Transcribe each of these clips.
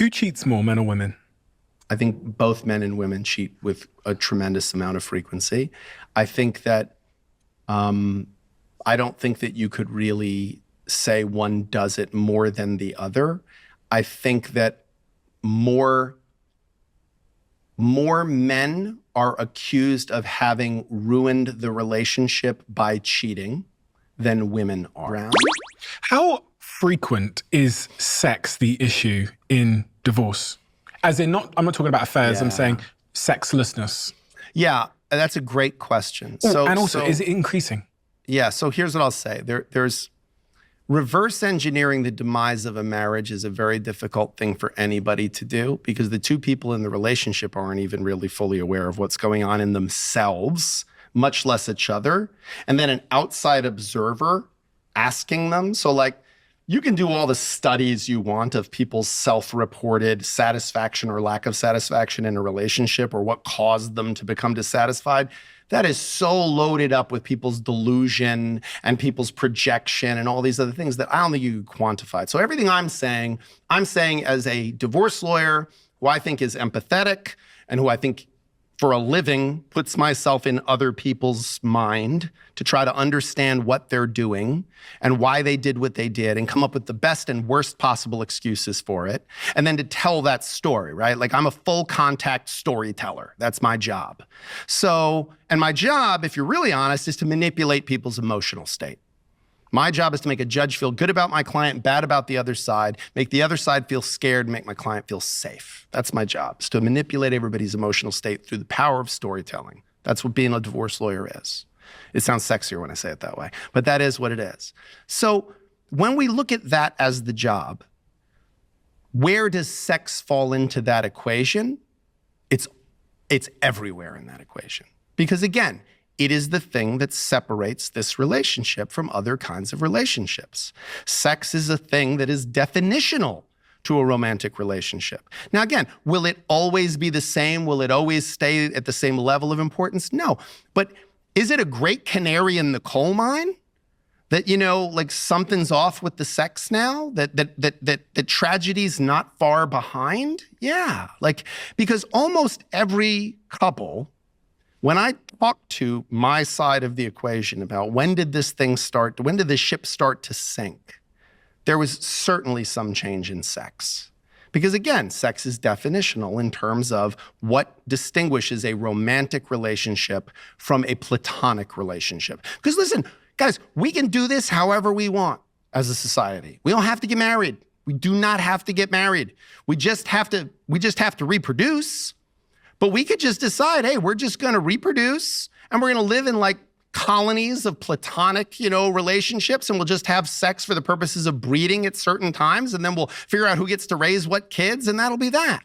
Who cheats more, men or women? I think both men and women cheat with a tremendous amount of frequency. I think that I don't think that you could really say one does it more than the other. I think that more men are accused of having ruined the relationship by cheating than women are. How frequent is sex the issue in divorce? As in, I'm not talking about affairs, I'm saying sexlessness. Yeah, that's a great question. And also, is it increasing? Yeah, so here's what I'll say. There's reverse engineering the demise of a marriage is a very difficult thing for anybody to do because the two people in the relationship aren't even really fully aware of what's going on in themselves, much less each other. And then an outside observer asking them. So like, you can do all the studies you want of people's self-reported satisfaction or lack of satisfaction in a relationship or what caused them to become dissatisfied. That is so loaded up with people's delusion and people's projection and all these other things that I don't think you can quantify. So everything I'm saying as a divorce lawyer who I think is empathetic and who I think for a living puts myself in other people's mind to try to understand what they're doing and why they did what they did and come up with the best and worst possible excuses for it. And then to tell that story, right? Like I'm a full contact storyteller. That's my job. So, and my job, if you're really honest, is to manipulate people's emotional state. My job is to make a judge feel good about my client, bad about the other side, make the other side feel scared, make my client feel safe. That's my job, is to manipulate everybody's emotional state through the power of storytelling. That's what being a divorce lawyer is. It sounds sexier when I say it that way, but that is what it is. So when we look at that as the job, where does sex fall into that equation? It's everywhere in that equation. Because again, it is the thing that separates this relationship from other kinds of relationships. Sex is a thing that is definitional to a romantic relationship. Now, again, will it always be the same? Will it always stay at the same level of importance? No. But is it a great canary in the coal mine? That, you know, like something's off with the sex now? That tragedy's not far behind? Yeah. Like, because almost every couple, when I talk to my side of the equation about when did this ship start to sink, there was certainly some change in sex. Because again, sex is definitional in terms of what distinguishes a romantic relationship from a platonic relationship. Because listen, guys, we can do this however we want as a society. We don't have to get married. We do not have to get married. We just have to reproduce. But we could just decide, hey, we're just going to reproduce and we're going to live in like colonies of platonic, relationships, and we'll just have sex for the purposes of breeding at certain times, and then we'll figure out who gets to raise what kids, and that'll be that.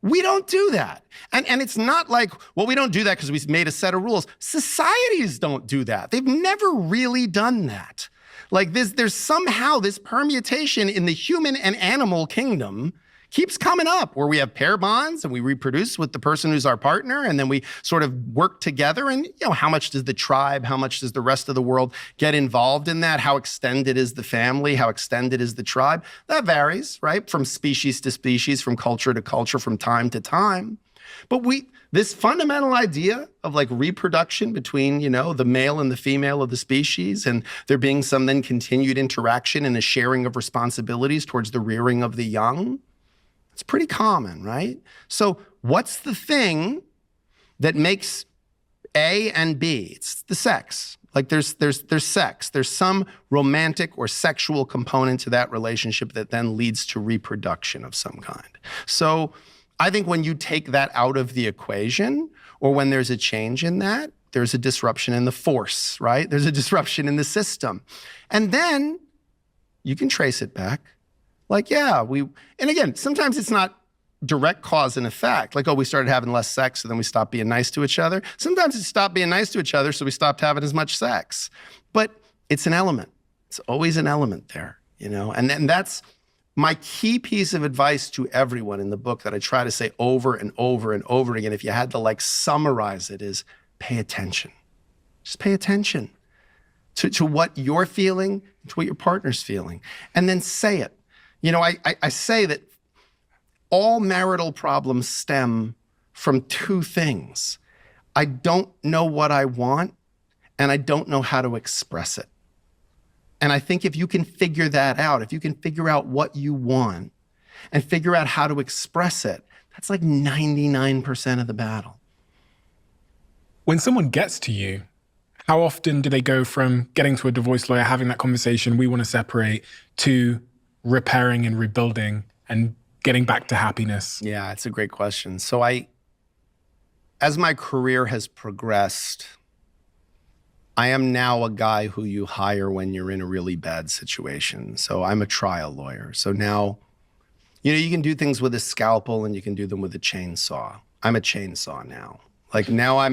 We don't do that. And it's not like, well, we don't do that because we made a set of rules. Societies don't do that. They've never really done that. Like there's somehow this permutation in the human and animal kingdom keeps coming up where we have pair bonds and we reproduce with the person who's our partner, and then we sort of work together. And how much does the tribe, how much does the rest of the world get involved in that? How extended is the family? How extended is the tribe? That varies, right? From species to species, from culture to culture, from time to time. But this fundamental idea of like reproduction between, the male and the female of the species, and there being some then continued interaction and a sharing of responsibilities towards the rearing of the young, it's pretty common, right? So what's the thing that makes A and B? It's the sex. Like there's sex. There's some romantic or sexual component to that relationship that then leads to reproduction of some kind. So I think when you take that out of the equation, or when there's a change in that, there's a disruption in the force, right? There's a disruption in the system. And then you can trace it back. Like, and again, sometimes it's not direct cause and effect. Like, we started having less sex, and then we stopped being nice to each other. Sometimes it's stopped being nice to each other, so we stopped having as much sex. But it's an element. It's always an element there, And that's my key piece of advice to everyone in the book that I try to say over and over and over again. If you had to summarize it, is pay attention. Just pay attention to what you're feeling, to what your partner's feeling, and then say it. I say that all marital problems stem from two things. I don't know what I want, and I don't know how to express it. And I think if you can figure that out, if you can figure out what you want and figure out how to express it, that's like 99% of the battle. When someone gets to you, how often do they go from getting to a divorce lawyer, having that conversation, we want to separate, to repairing and rebuilding and getting back to happiness? Yeah, it's a great question. So as my career has progressed, I am now a guy who you hire when you're in a really bad situation. So I'm a trial lawyer. So now, you can do things with a scalpel and you can do them with a chainsaw. I'm a chainsaw now. Like now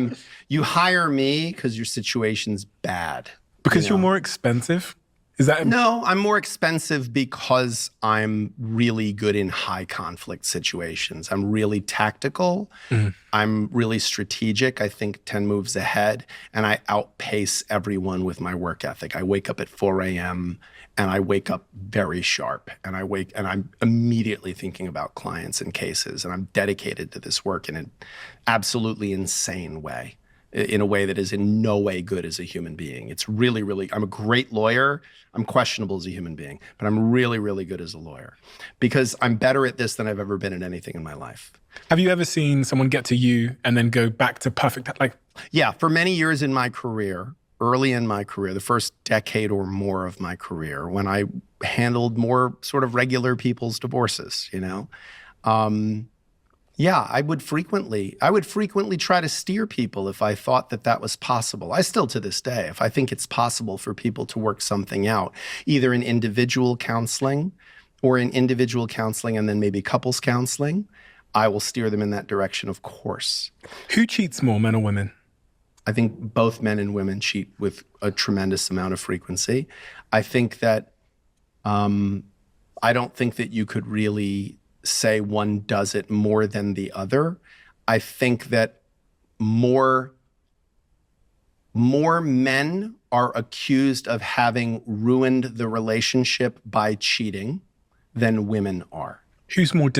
you hire me because your situation's bad. Because you're more expensive? Is that? No, I'm more expensive because I'm really good in high conflict situations. I'm really tactical. I'm really strategic. I think 10 moves ahead, and I outpace everyone with my work ethic. I wake up at 4 a.m. and I wake up very sharp, and I'm immediately thinking about clients and cases, and I'm dedicated to this work in an absolutely insane way. In a way that is in no way good as a human being. It's really, really, I'm a great lawyer. I'm questionable as a human being, but I'm really, really good as a lawyer because I'm better at this than I've ever been at anything in my life. Have you ever seen someone get to you and then go back to perfect? Yeah, for many years in my career, early in my career, the first decade or more of my career, when I handled more sort of regular people's divorces, yeah, I would frequently try to steer people if I thought that was possible. I still, to this day, if I think it's possible for people to work something out, either in individual counseling and then maybe couples counseling, I will steer them in that direction, of course. Who cheats more, men or women? I think both men and women cheat with a tremendous amount of frequency. I think that, I don't think that you could really say one does it more than the other. I think that more men are accused of having ruined the relationship by cheating than women are. Who's more